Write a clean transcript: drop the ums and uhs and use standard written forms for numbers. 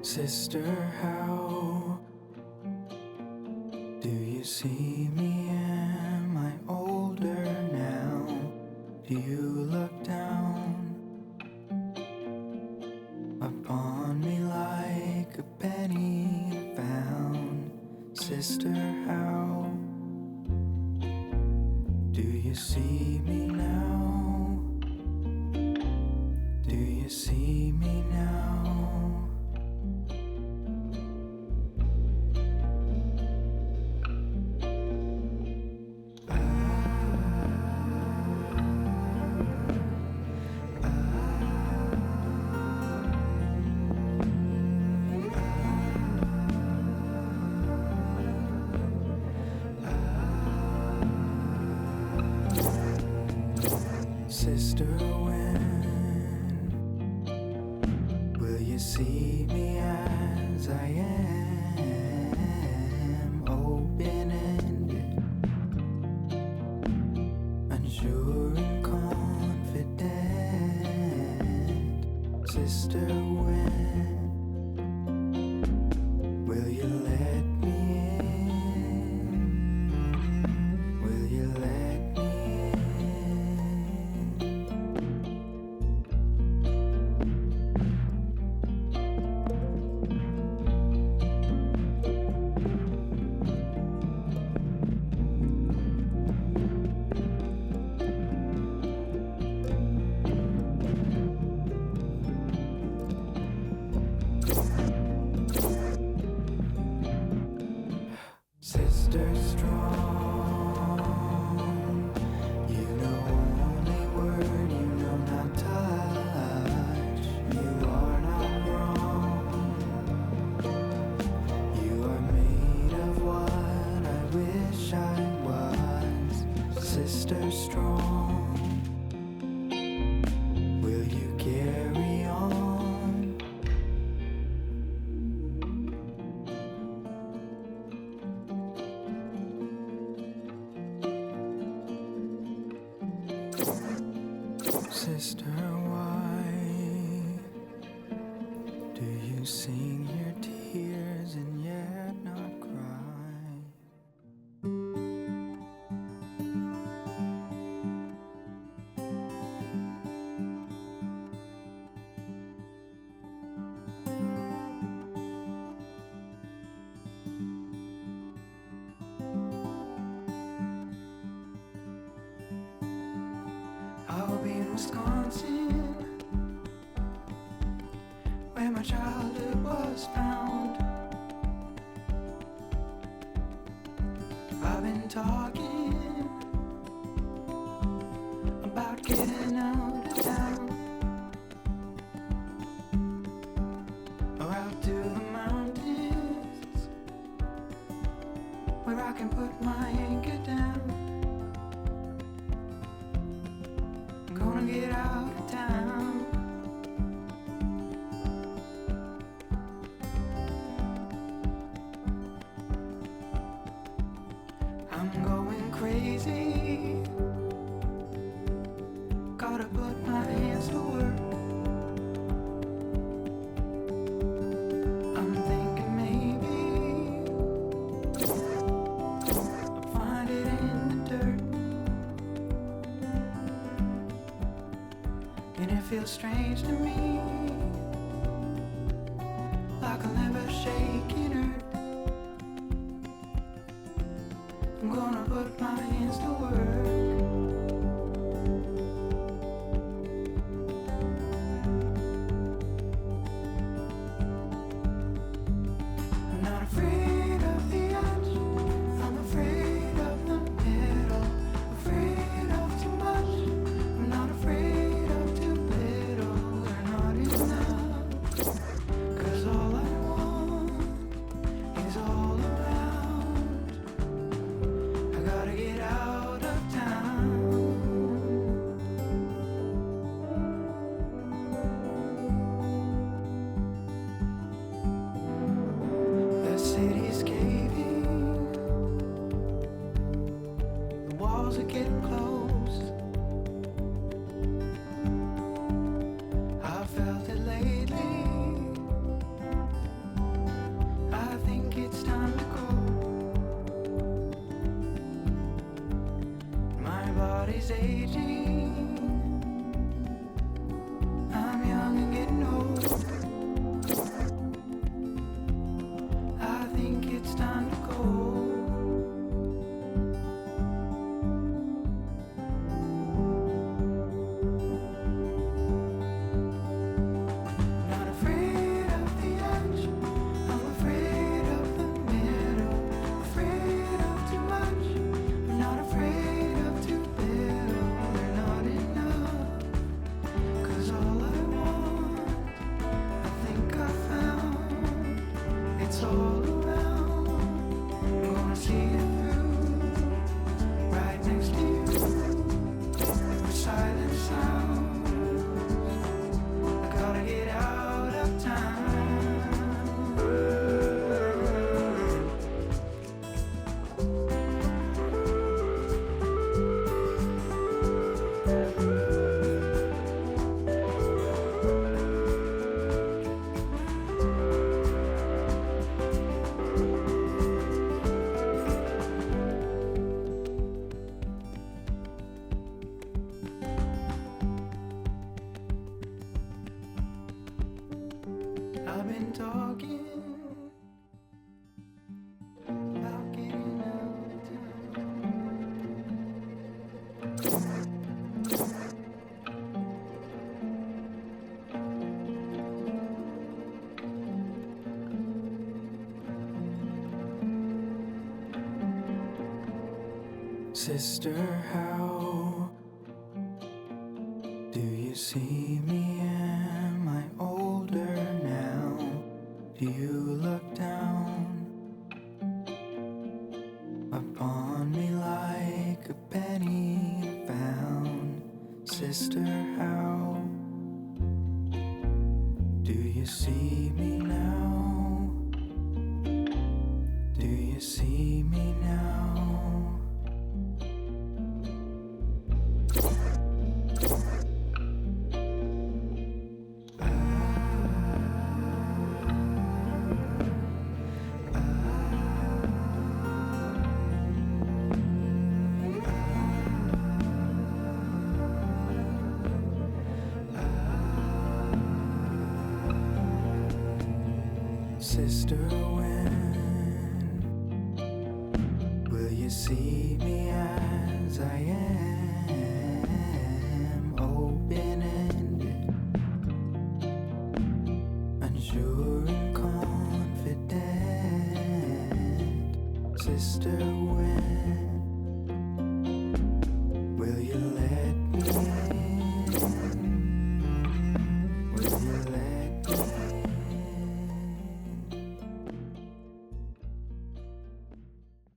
Sister, how do you see me? Am I older now? Do you look down upon me like a penny found? Sister, how do you see me now? Do you see me now? Sister, when will you see me as I am? Open-ended, unsure and confident. Sister, when will you let me in? Will you let me in? Sister strong, you know only word, you know not touch. You are not wrong. You are made of what I wish I was. Sister strong, will you carry on? Sister, why do you sing your tears and yet not cry? I'll be in Wisconsin, where my childhood was found. I've been talking about getting out of town, or out to the mountains, where I can put my anchor down. Gonna get out of town. I'm going crazy. Gotta put my hands to work. I'm thinking maybe I'll find it in the dirt. And it feels strange to me, like I'll never shake in earth. I'm gonna put my hands to work. I'm not afraid of the edge, I'm afraid of the middle, afraid of too much, I'm not afraid of too little or not enough. 'Cause all I want is all around. I gotta get out of town. it's all around. I'm gonna see it through, right next to you. The silent sound. I gotta get out of town. I've been talking about getting out of town. Sister, how do you see me? Am I older now? Do you look down upon me like a penny found? Sister, how do you see me now? Do you see me now? Sister, when will you see me as I am? Open-ended, unsure and confident. Sister, when